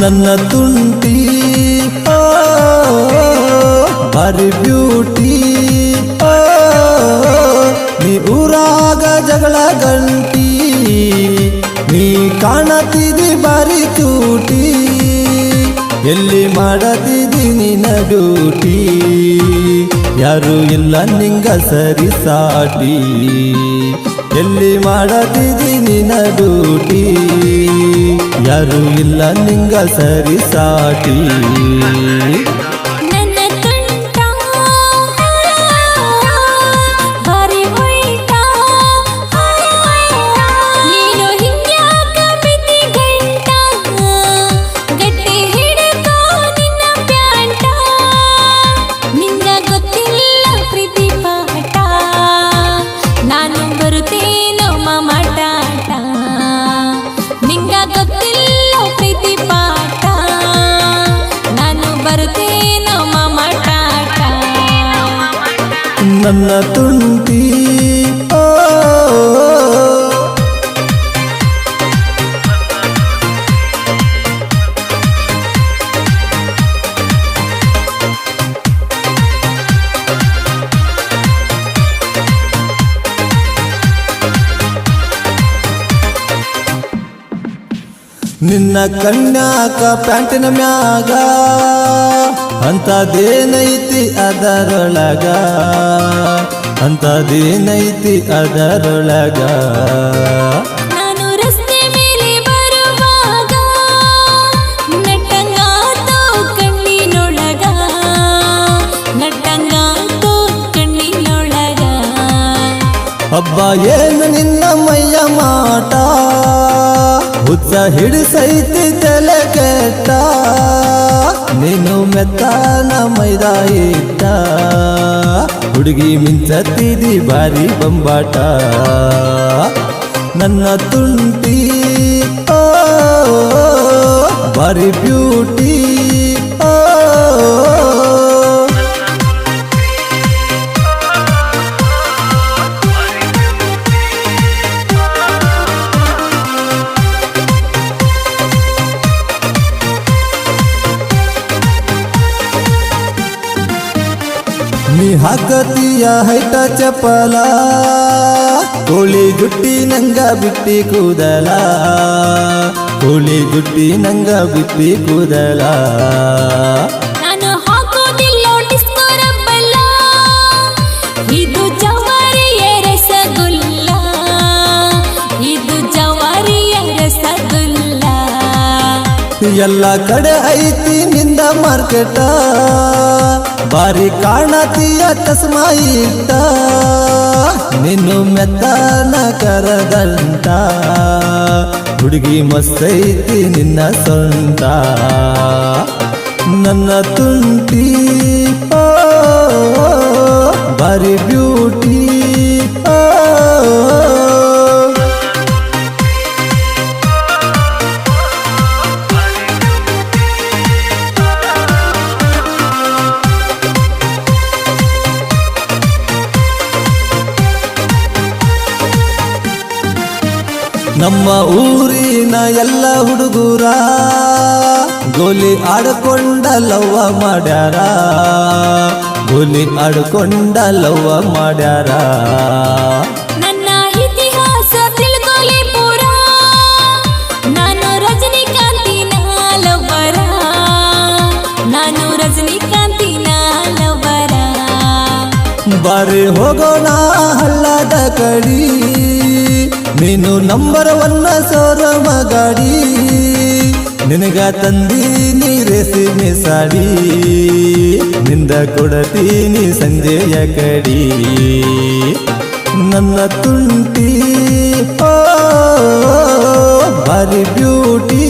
ನನ್ನ ತುಂಟಿ ಬಾರಿ ಬ್ಯೂಟಿ ನೀ ಊರಾಗ ಜಗಳ ಗಂಟಿ ನೀ ಕಾಣತಿದಿ ಬಾರಿ ಚೂಟಿ ಎಲ್ಲಿ ಮಾಡತಿದಿ ನಿನ್ನ ಡ್ಯೂಟಿ ಯಾರು ಇಲ್ಲ ನಿಂಗ ಸರಿ ಸಾಟಿ ಎಲ್ಲಿ ಮಾಡತಿದಿ ನಿನ್ನ ಡ್ಯೂಟಿ ಯಾರು ಇಲ್ಲ ನಿಂಗ ಸರಿ ಸಾಟಿ ನನ್ನ ತುಂಟಿ ನಿನ್ನ ಕಣ್ಯಾಕ ಪ್ಯಾಂಟಿನ ಮ್ಯಾಗ ಅಂತದೇನೈತಿ ಅದರೊಳಗ ಅಂತದೇನೈತಿ ಅದರೊಳಗ ನಾನು ರಸ್ತೆ ಮೇಲೆ ಬರುವಾಗ ನಟ್ಟಂಗಾತೋ ಕಣ್ಣಿನೊಳಗ ನಟ್ಟಂಗಾತೋ ಕಣ್ಣಿನೊಳಗ ಹಬ್ಬ ಏನು ನಿನ್ನ ಮೈಯ ಮಾಟ ಹುಚ್ಚ ಹಿಡಿಸೈತಿ ತಲೆ ಕೆಟ್ಟ ನೀನು ಮೆತ್ತನ ಮೈದಾ ಇಟ್ಟ ಹುಡುಗಿ ಮಿಂಚತ್ತಿದಿ ಬಾರಿ ಬಂಬಾಟ ನನ್ನ ತುಂಟಿ ಬಾರಿ ಬ್ಯೂಟಿ ನೀ ಹಾಕತಿಯ ಹೈಟ ಚಪಲ ಕೋಳಿ ಜುಟ್ಟಿ ನಂಗ ಬಿಟ್ಟಿ ಕೂದಲ ಕೋಳಿ ಜುಟ್ಟಿ ನಂಗ ಬಿಟ್ಟಿ ಕೂದಲ ನಾನು ಹಾಕೋದಿಲ್ಲ ಡಿಸ್ಕೋ ರಬ್ಬಲ್ಲ ಇದು ಜವಾರಿಯ ರಸಗುಲ್ಲ ಇದು ಜವಾರಿಯ ರಸಗುಲ್ಲ ಎಲ್ಲ ಕಡೆ ಐತಿ ನಿಂದ ಮಾರ್ಕೆಟ ಬಾರಿ ಕಾಣತಿಯ ಚಸ್ಮಾ ಇಟ್ಟ ನಿನ್ನು ಮೆತ್ತನ ಕರದಂಟ ಹುಡುಗಿ ಮಸ್ತೈತಿ ನಿನ್ನ ಸೊಂಟ ನನ್ನ ತುಂಟಿ ಬಾರಿ ಬ್ಯೂಟಿ ನಮ್ಮ ಊರಿನ ಎಲ್ಲ ಹುಡುಗರ ಗೋಲಿ ಆಡ್ಕೊಂಡ ಲವ್ವ ಮಾಡ್ಯಾರ ಗೋಲಿ ಆಡ್ಕೊಂಡ ಲವ್ವ ಮಾಡ್ಯಾರ ನನ್ನ ಇತಿಹಾಸ ತಿಳ್ಕೊಲಿ ಪೂರ ನಾನು ರಜನಿಕಾಂತಿನ ಲವ್ವರ ನಾನು ರಜನಿಕಾಂತಿನ ಲವ್ವರ ಬಾರಿ ಹೋಗೋಣ ಹಳ್ಳದ ಕಡಿ ನೀನು ನಂಬರ್ 1 ಸೋರಮ ಗಾಡಿ ನಿನಗ ತಂದೀನಿ ರೇಸಿಮೆ ಸಾಡಿ ನಿಂದ ಕೊಡತೀನಿ ಸಂಜೆಯ ಕಡಿ ನನ್ನ ತುಂಟಿ ಬಾರಿ ಬ್ಯೂಟಿ